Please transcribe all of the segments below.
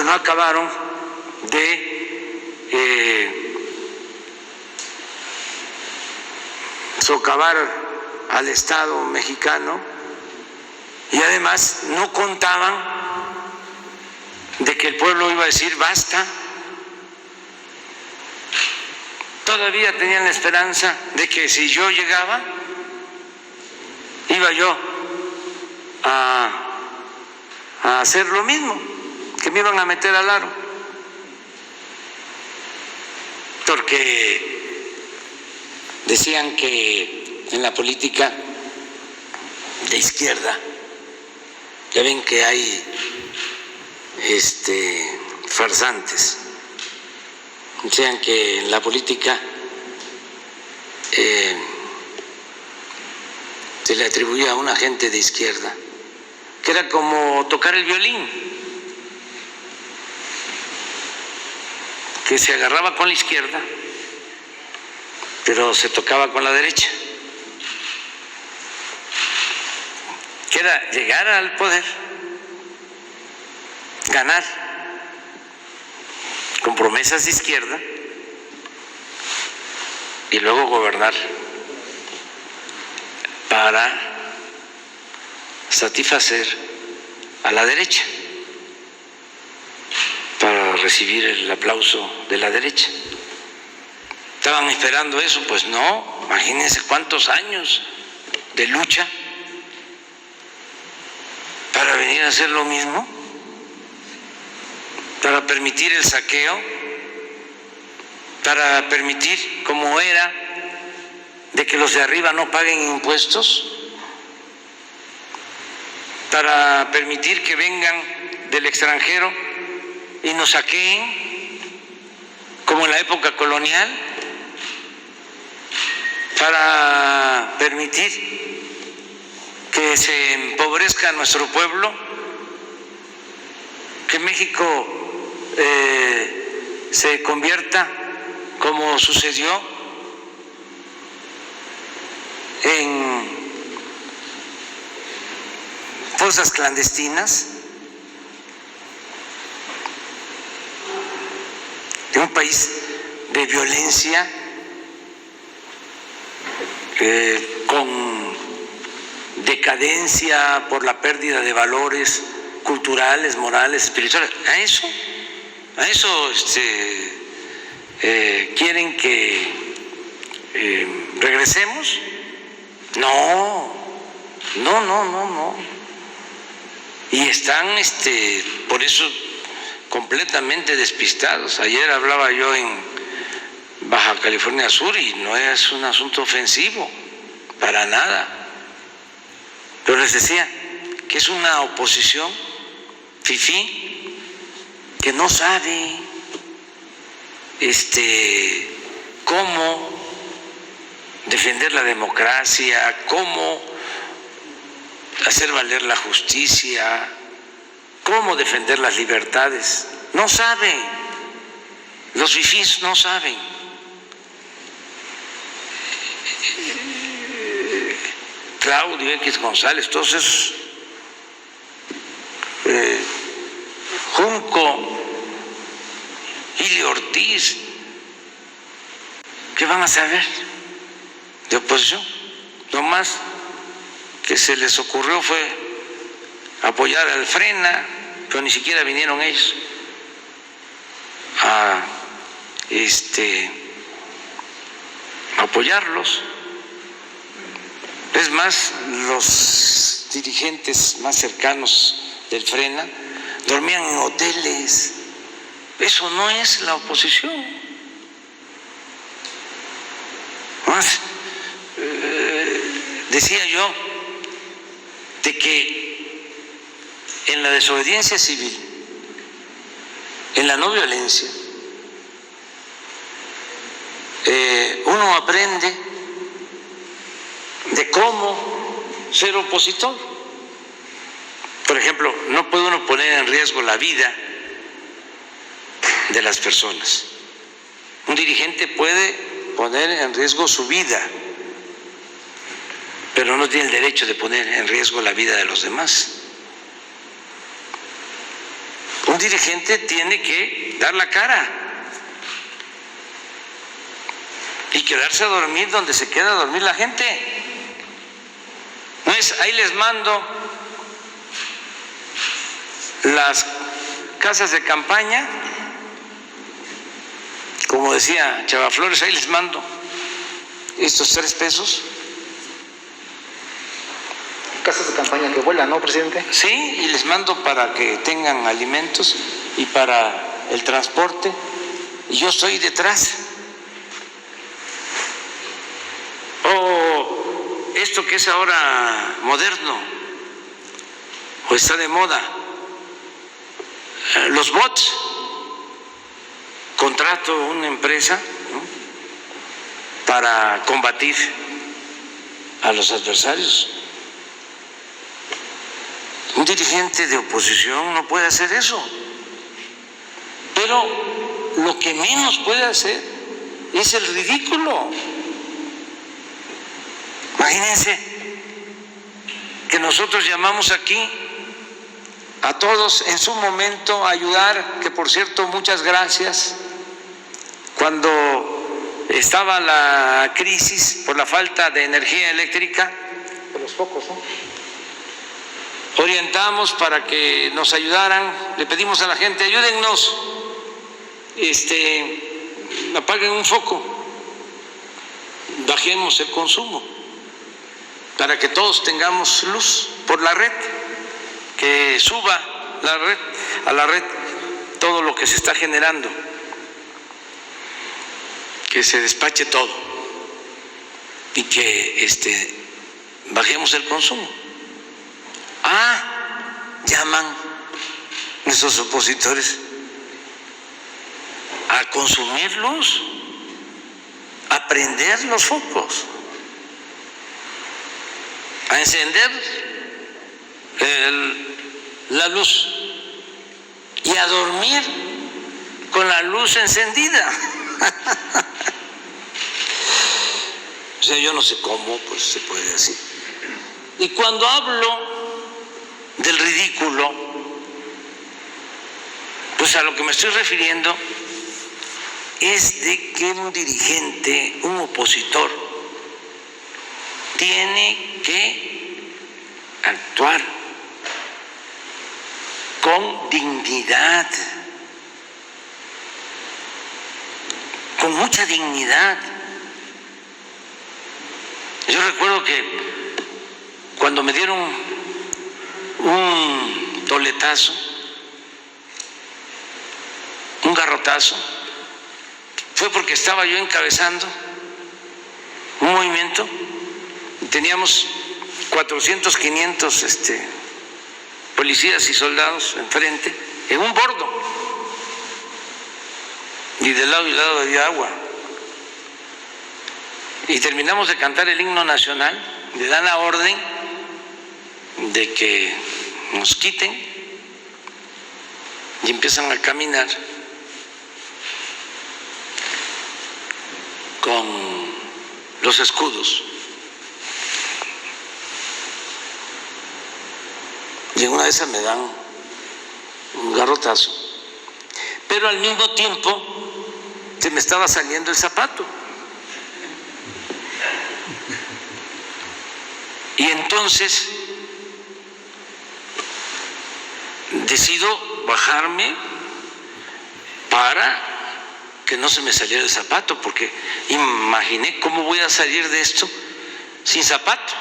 pero no acabaron de socavar al Estado mexicano, y además no contaban de que el pueblo iba a decir basta. Todavía tenían la esperanza de que si yo llegaba, iba yo a hacer lo mismo, que me iban a meter al aro, porque decían que en la política de izquierda, ya ven que hay farsantes, decían que en la política se le atribuía a una gente de izquierda que era como tocar el violín, que se agarraba con la izquierda pero se tocaba con la derecha, que era llegar al poder, ganar con promesas de izquierda y luego gobernar para satisfacer a la derecha, para recibir el aplauso de la derecha. ¿Estaban esperando eso? Pues no, imagínense cuántos años de lucha para venir a hacer lo mismo, para permitir el saqueo, para permitir, como era, de que los de arriba no paguen impuestos, para permitir que vengan del extranjero y nos saqueen, como en la época colonial, para permitir que se empobrezca nuestro pueblo, que México se convierta, como sucedió, en fosas clandestinas, de un país de violencia, con decadencia por la pérdida de valores culturales, morales, espirituales. A eso quieren que regresemos. No. Y están por eso completamente despistados. Ayer hablaba yo en Baja California Sur y no es un asunto ofensivo, para nada. Pero les decía que es una oposición fifí que no sabe cómo defender la democracia, cómo hacer valer la justicia, cómo defender las libertades. No saben, los fifís no saben. Claudio X González, todos esos, Junco, Ilio Ortiz, ¿qué van a saber de oposición? Lo más que se les ocurrió fue apoyar al Frena, pero ni siquiera vinieron ellos a apoyarlos. Es más, los dirigentes más cercanos del Frena dormían en hoteles. Eso no es la oposición. Más, decía yo de que en la desobediencia civil, en la no violencia, uno aprende de cómo ser opositor. Por ejemplo, no puede uno poner en riesgo la vida de las personas. Un dirigente puede poner en riesgo su vida, pero no tiene el derecho de poner en riesgo la vida de los demás. Un dirigente tiene que dar la cara y quedarse a dormir donde se queda a dormir la gente. No es, ahí les mando las casas de campaña, como decía Chava Flores, ahí les mando estos 3 pesos. Casas de campaña que vuelan, ¿no, presidente? Sí, y les mando para que tengan alimentos y para el transporte. Y yo estoy detrás. O esto que es ahora moderno, o está de moda, los bots. Contrato una empresa, ¿no?, para combatir a los adversarios. Un dirigente de oposición no puede hacer eso, pero lo que menos puede hacer es el ridículo. Imagínense que nosotros llamamos aquí a todos en su momento a ayudar, que por cierto muchas gracias, cuando estaba la crisis por la falta de energía eléctrica, De los focos, ¿no? orientamos para que nos ayudaran, le pedimos a la gente, ayúdennos, apaguen un foco, bajemos el consumo, para que todos tengamos luz por la red, que suba a la red todo lo que se está generando, que se despache todo y que bajemos el consumo. Llaman nuestros opositores a consumir luz, a prender los focos, a encender la luz y a dormir con la luz encendida. O sea, yo no sé cómo pues se puede decir. Y cuando hablo del ridículo, pues a lo que me estoy refiriendo es de que un dirigente, un opositor, tiene que actuar con dignidad, con mucha dignidad. Yo recuerdo que cuando me dieron un toletazo, un garrotazo, fue porque estaba yo encabezando un movimiento y teníamos 400, 500 policías y soldados enfrente, en un bordo, y de lado y lado había agua. Y terminamos de cantar el himno nacional, le dan la orden de que nos quiten y empiezan a caminar con los escudos. Y en una de esas me dan un garrotazo, pero al mismo tiempo se me estaba saliendo el zapato. Y entonces decido bajarme para que no se me saliera el zapato, porque imaginé cómo voy a salir de esto sin zapato.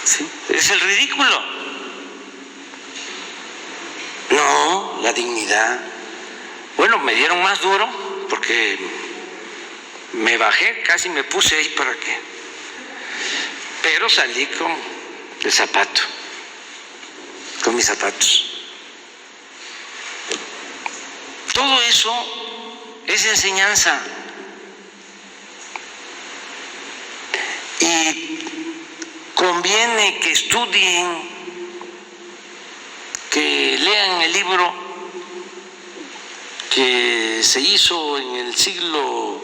¿Sí? Es el ridículo. No, la dignidad. Bueno, me dieron más duro porque me bajé, casi me puse ahí para que... Pero salí con el zapato, con mis zapatos. Todo eso es enseñanza. Y conviene que estudien, que lean el libro que se hizo en el siglo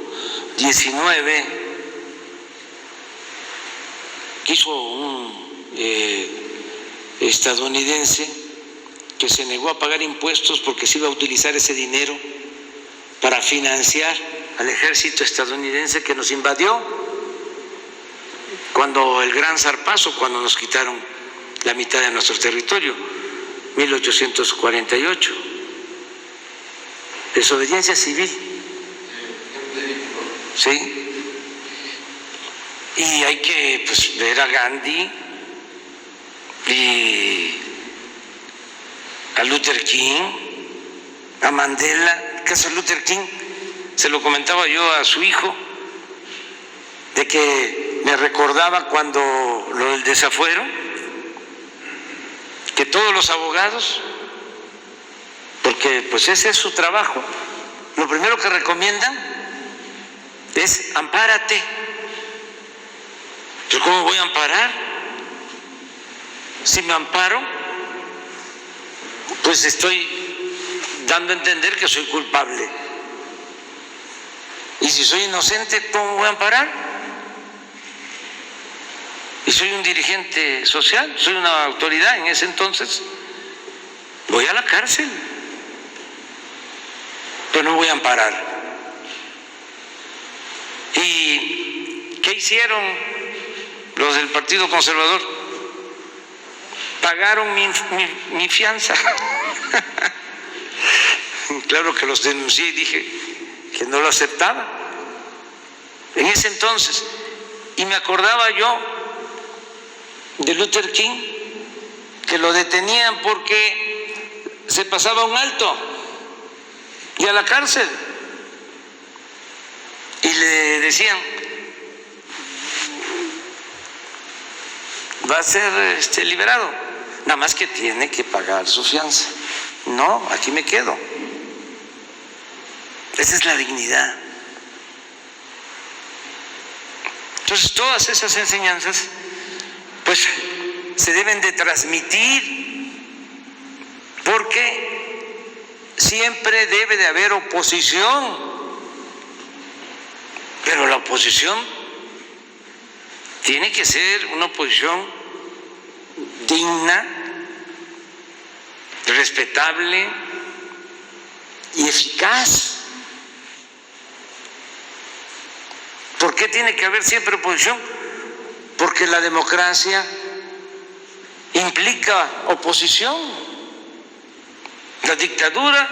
XIX, que hizo un estadounidense, que se negó a pagar impuestos porque se iba a utilizar ese dinero para financiar al ejército estadounidense que nos invadió cuando el gran zarpazo, cuando nos quitaron la mitad de nuestro territorio, 1848. Desobediencia civil. Sí. Y hay que ver a Gandhi y a Luther King, a Mandela. El caso de Luther King, se lo comentaba yo a su hijo, de que me recordaba cuando lo del desafuero, que todos los abogados, porque ese es su trabajo, lo primero que recomiendan es ampárate. ¿Yo cómo voy a amparar? Si me amparo, pues estoy dando a entender que soy culpable. Y si soy inocente, ¿cómo voy a amparar? Y soy un dirigente social, soy una autoridad en ese entonces, voy a la cárcel, pero no voy a amparar. ¿Y qué hicieron los del Partido Conservador? Pagaron mi fianza. Claro que los denuncié y dije que no lo aceptaba en ese entonces. Y me acordaba yo de Luther King, que lo detenían porque se pasaba un alto y a la cárcel. Y le decían, va a ser liberado, nada más que tiene que pagar su fianza. No, aquí me quedo. Esa es la dignidad. Entonces, todas esas enseñanzas, pues, se deben de transmitir, porque siempre debe de haber oposición, pero la oposición tiene que ser una oposición digna, respetable y eficaz. ¿Por qué tiene que haber siempre oposición? Porque la democracia implica oposición. La dictadura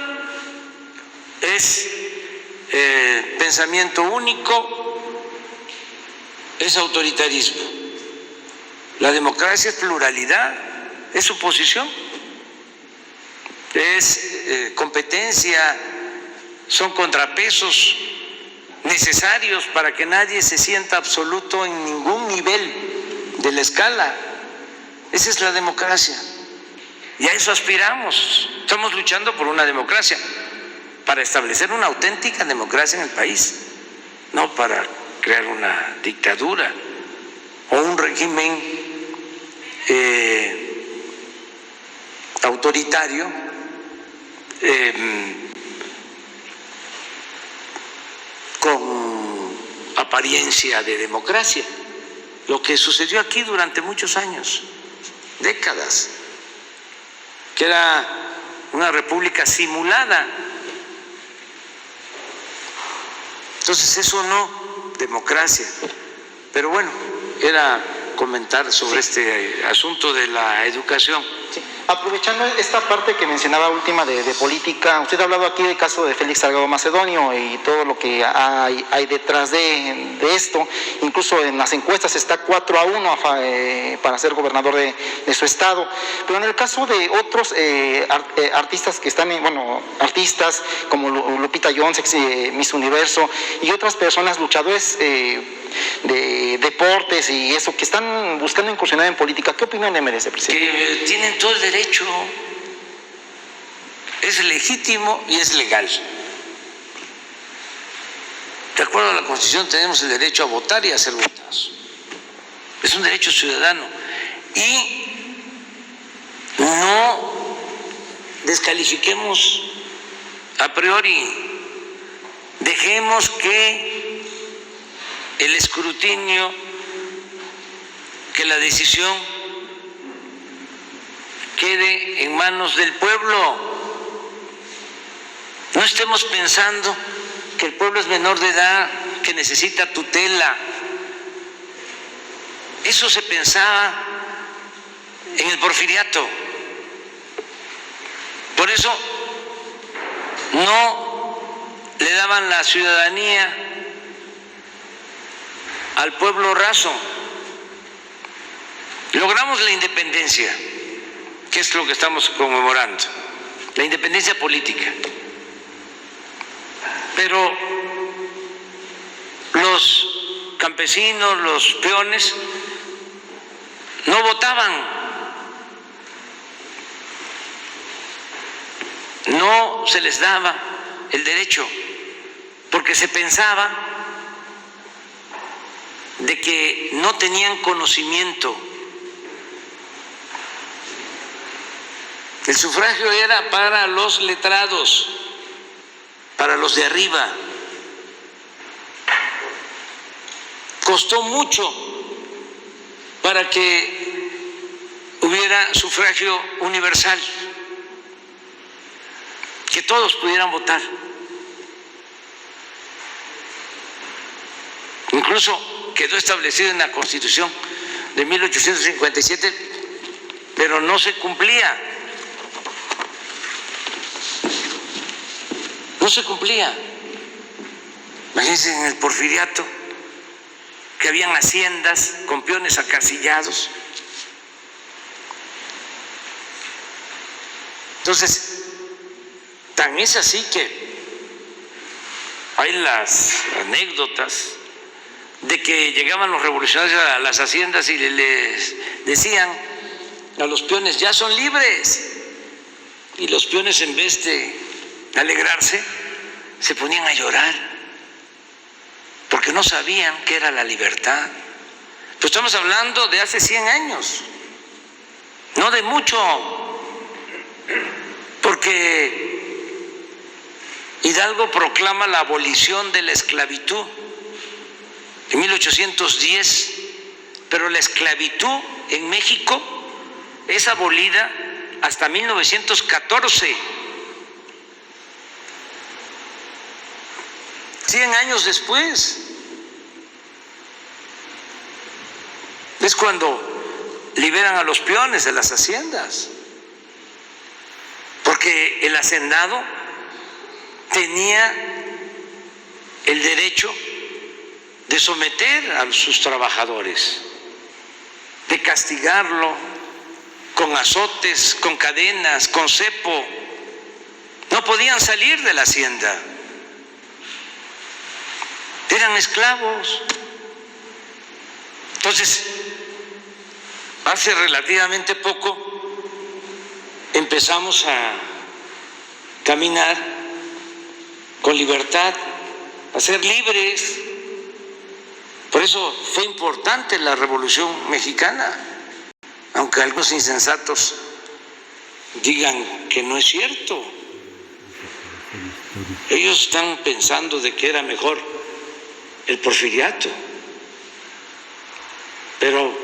es pensamiento único, es autoritarismo. La democracia es pluralidad, es oposición, es competencia, son contrapesos necesarios para que nadie se sienta absoluto en ningún nivel de la escala. Esa es la democracia y a eso aspiramos. Estamos luchando por una democracia, para establecer una auténtica democracia en el país, no para crear una dictadura o un régimen autoritario con apariencia de democracia, lo que sucedió aquí durante muchos años, décadas, que era una república simulada. Entonces eso no, democracia. Pero bueno, era comentar sobre este asunto de la educación. Sí. Aprovechando esta parte que mencionaba última de política, usted ha hablado aquí del caso de Félix Salgado Macedonio y todo lo que hay detrás de esto. Incluso en las encuestas está 4-1 para ser gobernador de su estado. Pero en el caso de otros artistas que están, artistas como Lupita Jones, Miss Universo, y otras personas luchadores de deportes y eso, que están buscando incursionar en política, ¿qué opinión le merece, presidente? Que tienen todo el derecho, es legítimo y es legal. De acuerdo a la Constitución tenemos el derecho a votar y a ser votados. Es un derecho ciudadano. Y no descalifiquemos a priori, dejemos que el escrutinio, que la decisión quede en manos del pueblo. No estemos pensando que el pueblo es menor de edad, que necesita tutela. Eso se pensaba en el Porfiriato. Por eso no le daban la ciudadanía al pueblo raso. Logramos la independencia, que es lo que estamos conmemorando, la independencia política. Pero los campesinos, los peones, no votaban, no se les daba el derecho, porque se pensaba de que no tenían conocimiento. El sufragio era para los letrados, para los de arriba. Costó mucho para que hubiera sufragio universal, que todos pudieran votar. Incluso quedó establecido en la Constitución de 1857, pero no se cumplía. No se cumplía. Imagínense en el Porfiriato que habían haciendas con peones acasillados. Entonces, tan es así que hay las anécdotas de que llegaban los revolucionarios a las haciendas y les decían a los peones: ya son libres. Y los peones, en vez de alegrarse, se ponían a llorar, porque no sabían qué era la libertad. Pues estamos hablando de hace 100 años, no de mucho, porque Hidalgo proclama la abolición de la esclavitud en 1810, pero la esclavitud en México es abolida hasta 1914. 100 años después es cuando liberan a los peones de las haciendas, porque el hacendado tenía el derecho de someter a sus trabajadores, de castigarlo con azotes, con cadenas, con cepo. No podían salir de la hacienda. Eran esclavos. Entonces, hace relativamente poco empezamos a caminar con libertad, a ser libres. Por eso fue importante la Revolución Mexicana, aunque algunos insensatos digan que no es cierto. Ellos están pensando de que era mejor el Porfiriato, pero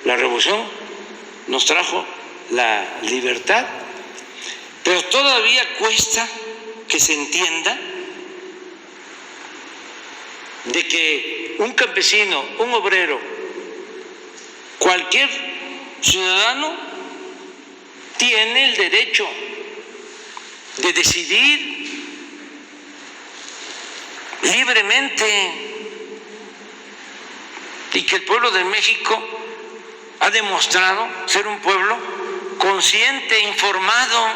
la revolución nos trajo la libertad. Pero todavía cuesta que se entienda de que un campesino, un obrero, cualquier ciudadano tiene el derecho de decidir libremente, y que el pueblo de México ha demostrado ser un pueblo consciente, informado,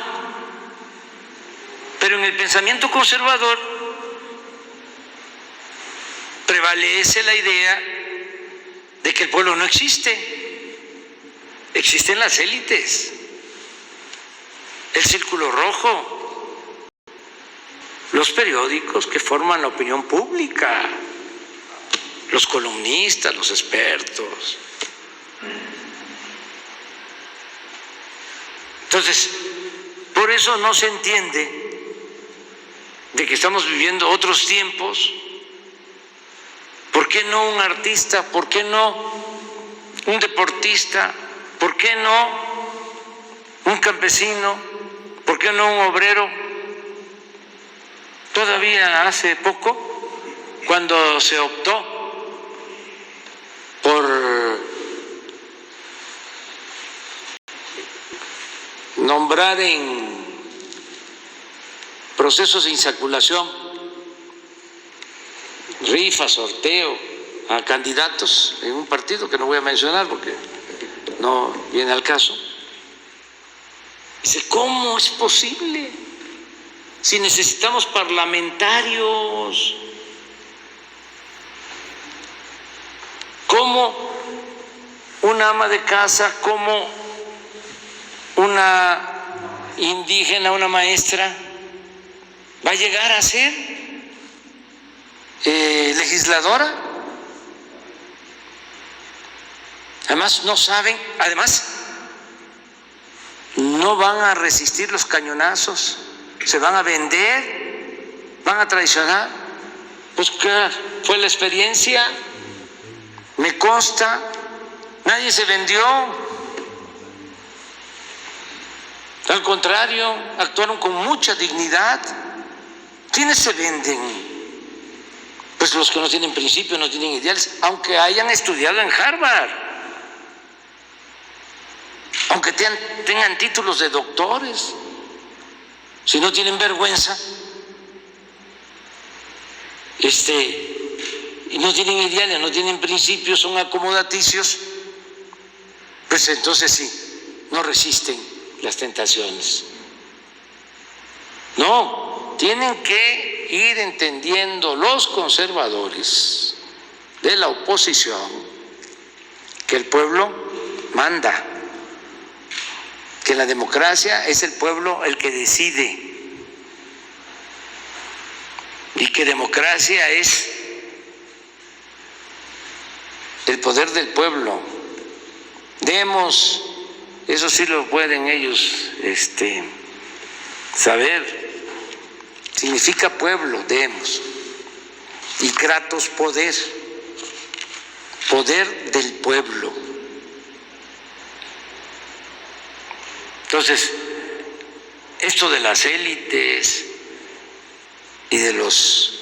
pero en el pensamiento conservador prevalece la idea de que el pueblo no existe. Existen las élites, el Círculo Rojo, los periódicos que forman la opinión pública, los columnistas, los expertos. Entonces, por eso no se entiende de que estamos viviendo otros tiempos. ¿Por qué no un artista? ¿Por qué no un deportista? ¿Por qué no un campesino? ¿Por qué no un obrero? Todavía hace poco, cuando se optó por nombrar en procesos de insaculación, rifa, sorteo, a candidatos en un partido que no voy a mencionar porque no viene al caso. Dice, ¿cómo es posible? Si necesitamos parlamentarios, ¿cómo una ama de casa, cómo una indígena, una maestra, va a llegar a ser legisladora? Además no saben, no van a resistir los cañonazos, se van a vender, van a traicionar. Pues ¿qué fue la experiencia? Me consta, nadie se vendió. Al contrario, actuaron con mucha dignidad. ¿Quiénes se venden? Pues los que no tienen principios, no tienen ideales, aunque hayan estudiado en Harvard, aunque tengan títulos de doctores, si no tienen vergüenza, y no tienen ideales, no tienen principios, son acomodaticios, pues entonces sí, no resisten las tentaciones. No, tienen que ir entendiendo los conservadores de la oposición que el pueblo manda, que la democracia es el pueblo el que decide y que democracia es el poder del pueblo. Demos, eso sí lo pueden ellos saber, significa pueblo, demos, y kratos, poder, poder del pueblo. Entonces, esto de las élites y de los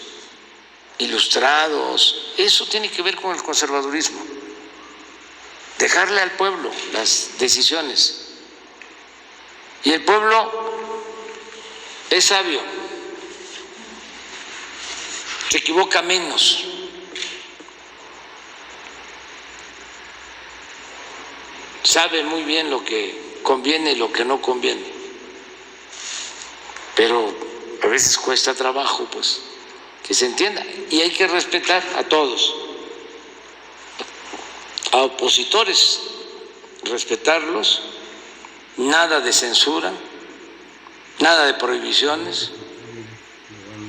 ilustrados, eso tiene que ver con el conservadurismo. Dejarle al pueblo las decisiones. Y el pueblo es sabio, se equivoca menos. Sabe muy bien lo que conviene y lo que no conviene, pero a veces cuesta trabajo pues que se entienda, y hay que respetar a todos, a opositores, respetarlos, nada de censura, nada de prohibiciones,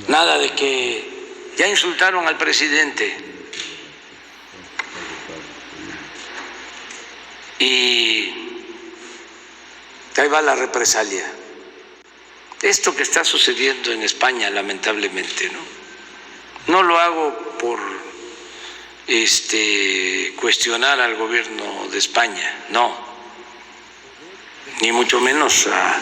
nada de que ya insultaron al presidente y ahí va la represalia. Esto que está sucediendo en España, lamentablemente, no lo hago por cuestionar al gobierno de España, no, ni mucho menos a